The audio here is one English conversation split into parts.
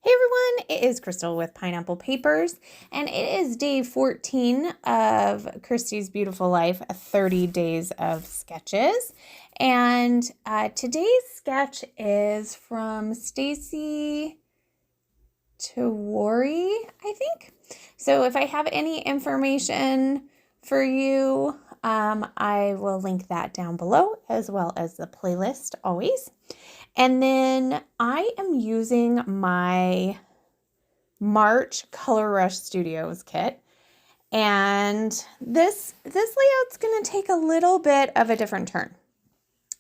Hey everyone, it is Crystal with Pineapple Papers, and it is day 14 of Christy's Beautiful Life, 30 days of sketches. And today's sketch is from Stacey Tewari, I think. So if I have any information for you, I will link that down below, as well as the playlist always. And then I am using my March Color Rush Studios kit. And this layout's going to take a little bit of a different turn.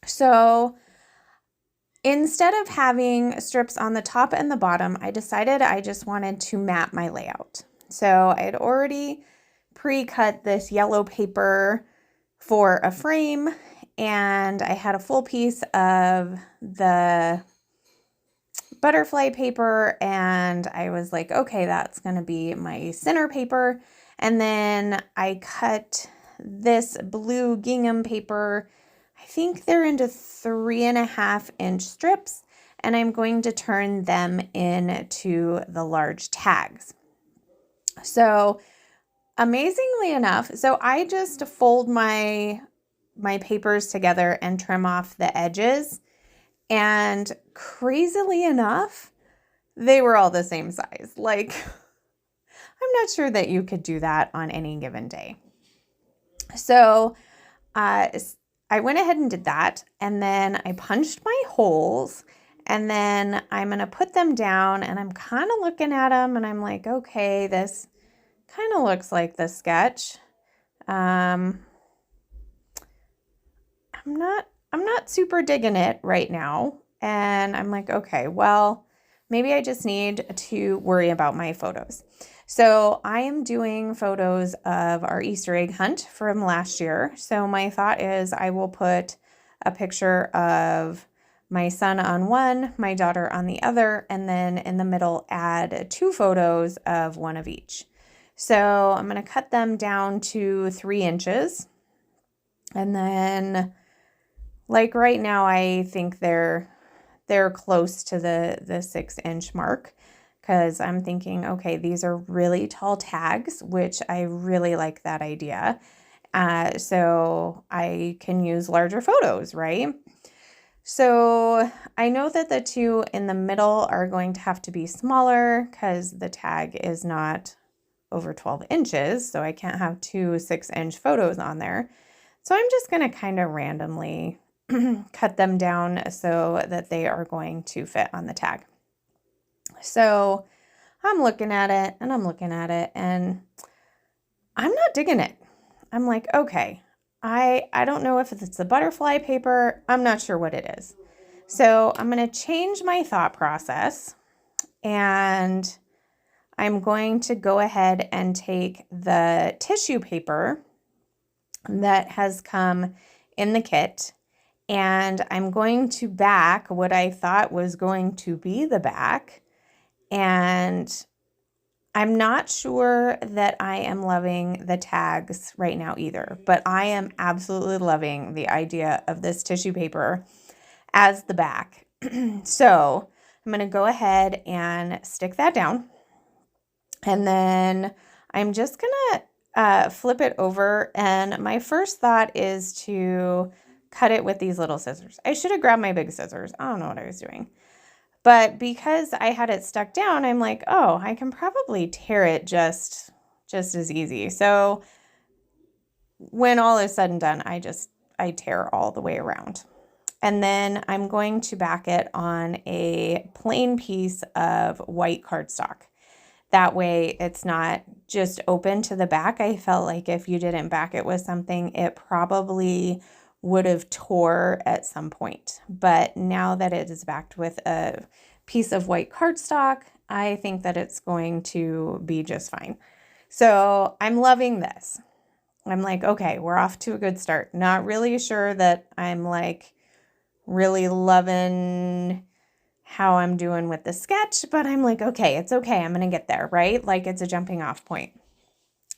So instead of having strips on the top and the bottom, I decided I just wanted to map my layout. So I had already pre-cut this yellow paper for a frame, and I had a full piece of the butterfly paper, and I was like, okay, that's going to be my center paper. And then I cut this blue gingham paper. I think they're into 3.5-inch strips, and I'm going to turn them into the large tags. So amazingly enough, so I just fold my papers together and trim off the edges, and crazily enough, they were all the same size. Like, I'm not sure that you could do that on any given day. So I went ahead and did that, and then I punched my holes, and then I'm going to put them down, and I'm kind of looking at them, and I'm like, okay, this kind of looks like the sketch. I'm not super digging it right now. And I'm like, okay, well, maybe I just need to worry about my photos. So I am doing photos of our Easter egg hunt from last year. So my thought is I will put a picture of my son on one, my daughter on the other, and then in the middle add 2 photos of one of each. So I'm going to cut them down to 3 inches. And then, like right now, I think they're close to the 6-inch mark, because I'm thinking, okay, these are really tall tags, which I really like that idea. So I can use larger photos, right? So I know that the 2 in the middle are going to have to be smaller because the tag is not over 12 inches. So I can't have 2 6-inch photos on there. So I'm just going to kind of randomly cut them down so that they are going to fit on the tag. So I'm looking at it and I'm looking at it, and I'm not digging it. I'm like, okay, I don't know if it's the butterfly paper. I'm not sure what it is. So I'm going to change my thought process, and I'm going to go ahead and take the tissue paper that has come in the kit, and I'm going to back what I thought was going to be the back. And I'm not sure that I am loving the tags right now either, but I am absolutely loving the idea of this tissue paper as the back. So I'm going to go ahead and stick that down, and then I'm just going to flip it over, and my first thought is to cut it with these little scissors. I should have grabbed my big scissors. I don't know what I was doing. But because I had it stuck down, I'm like, oh, I can probably tear it just as easy. So when all is said and done, I tear all the way around. And then I'm going to back it on a plain piece of white cardstock. That way it's not just open to the back. I felt like if you didn't back it with something, it probably would have tore at some point. But now that it is backed with a piece of white cardstock, I think that it's going to be just fine. So I'm loving this. I'm like, okay, we're off to a good start. Not really sure that I'm like really loving how I'm doing with the sketch, but I'm like, okay, it's okay. I'm going to get there, right? Like, it's a jumping off point.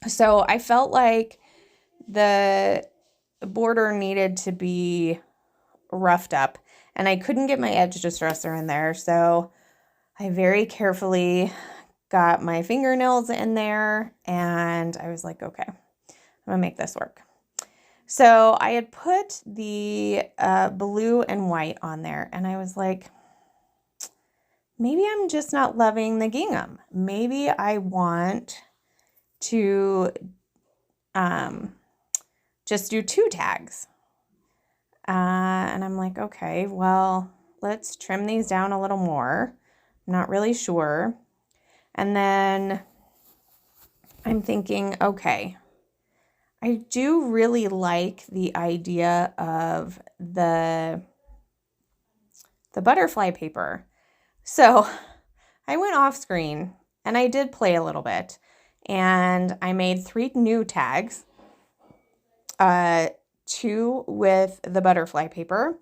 So I felt like the border needed to be roughed up, and I couldn't get my edge distresser in there. So I very carefully got my fingernails in there, and I was like, okay, I'm gonna make this work. So I had put the blue and white on there, and I was like, maybe I'm just not loving the gingham. Maybe I want to just do 2 tags. And I'm like, okay, well, let's trim these down a little more. I'm not really sure. And then I'm thinking, okay, I do really like the idea of the butterfly paper. So I went off screen and I did play a little bit, and I made 3 new tags, 2 with the butterfly paper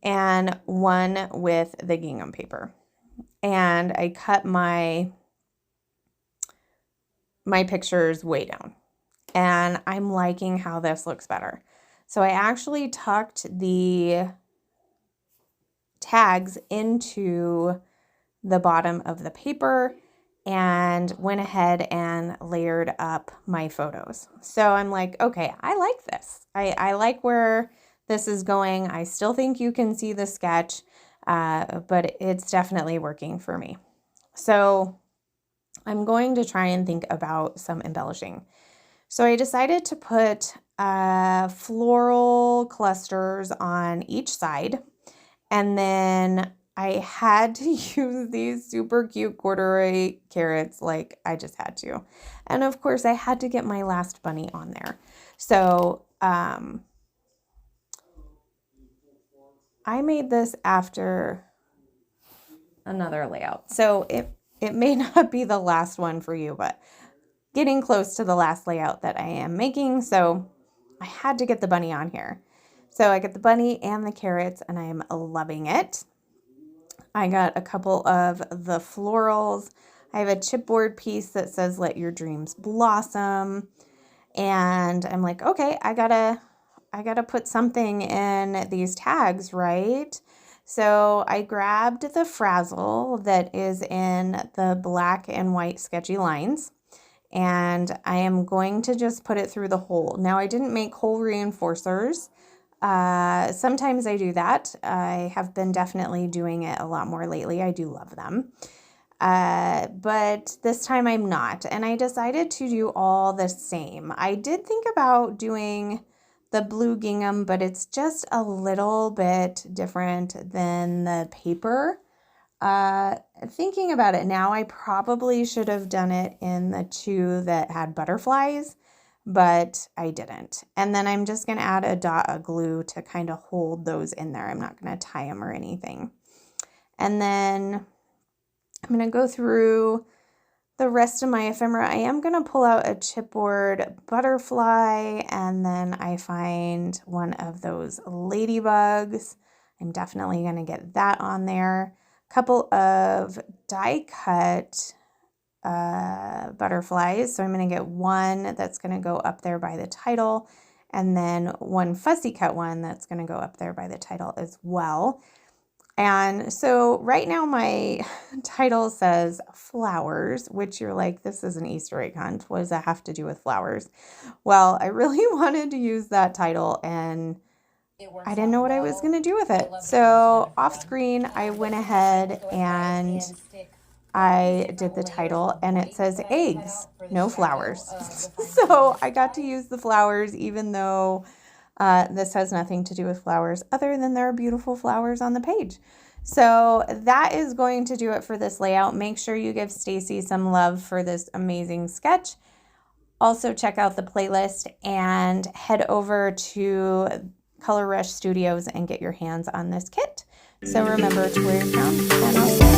and 1 with the gingham paper. And I cut my pictures way down, and I'm liking how this looks better. So I actually tucked the tags into the bottom of the paper and went ahead and layered up my photos. So I'm like, okay, I like this. I like where this is going. I still think you can see the sketch, but it's definitely working for me. So I'm going to try and think about some embellishing. So I decided to put floral clusters on each side, and then I had to use these super cute corduroy carrots, like I just had to. And of course I had to get my last bunny on there. So I made this after another layout. So it may not be the last one for you, but getting close to the last layout that I am making. So I had to get the bunny on here. So I get the bunny and the carrots, and I am loving it. I got a couple of the florals. I have a chipboard piece that says, "Let your dreams blossom." And I'm like, okay, I gotta put something in these tags, right? So I grabbed the frazzle that is in the black and white sketchy lines, and I am going to just put it through the hole. Now, I didn't make hole reinforcers. Sometimes I do that. I have been definitely doing it a lot more lately. I do love them. But this time I'm not. And I decided to do all the same. I did think about doing the blue gingham, but it's just a little bit different than the paper. Thinking about it now, I probably should have done it in the 2 that had butterflies, but I didn't. And then I'm just going to add a dot of glue to kind of hold those in there. I'm not going to tie them or anything. And then I'm going to go through the rest of my ephemera. I am going to pull out a chipboard butterfly, and then I find one of those ladybugs. I'm definitely going to get that on there. A couple of die cut butterflies. So I'm going to get one that's going to go up there by the title, and then one fussy cut one that's going to go up there by the title as well. And so right now my title says flowers, which you're like, this is an Easter egg hunt. What does that have to do with flowers? Well, I really wanted to use that title, and I didn't know what I was going to do with it. So off screen, I went ahead and I did the title, and it says eggs, no flowers. So I got to use the flowers, even though this has nothing to do with flowers other than there are beautiful flowers on the page. So that is going to do it for this layout. Make sure you give Stacey some love for this amazing sketch. Also check out the playlist and head over to Color Rush Studios and get your hands on this kit. So remember to wear your crown, and I'll see you.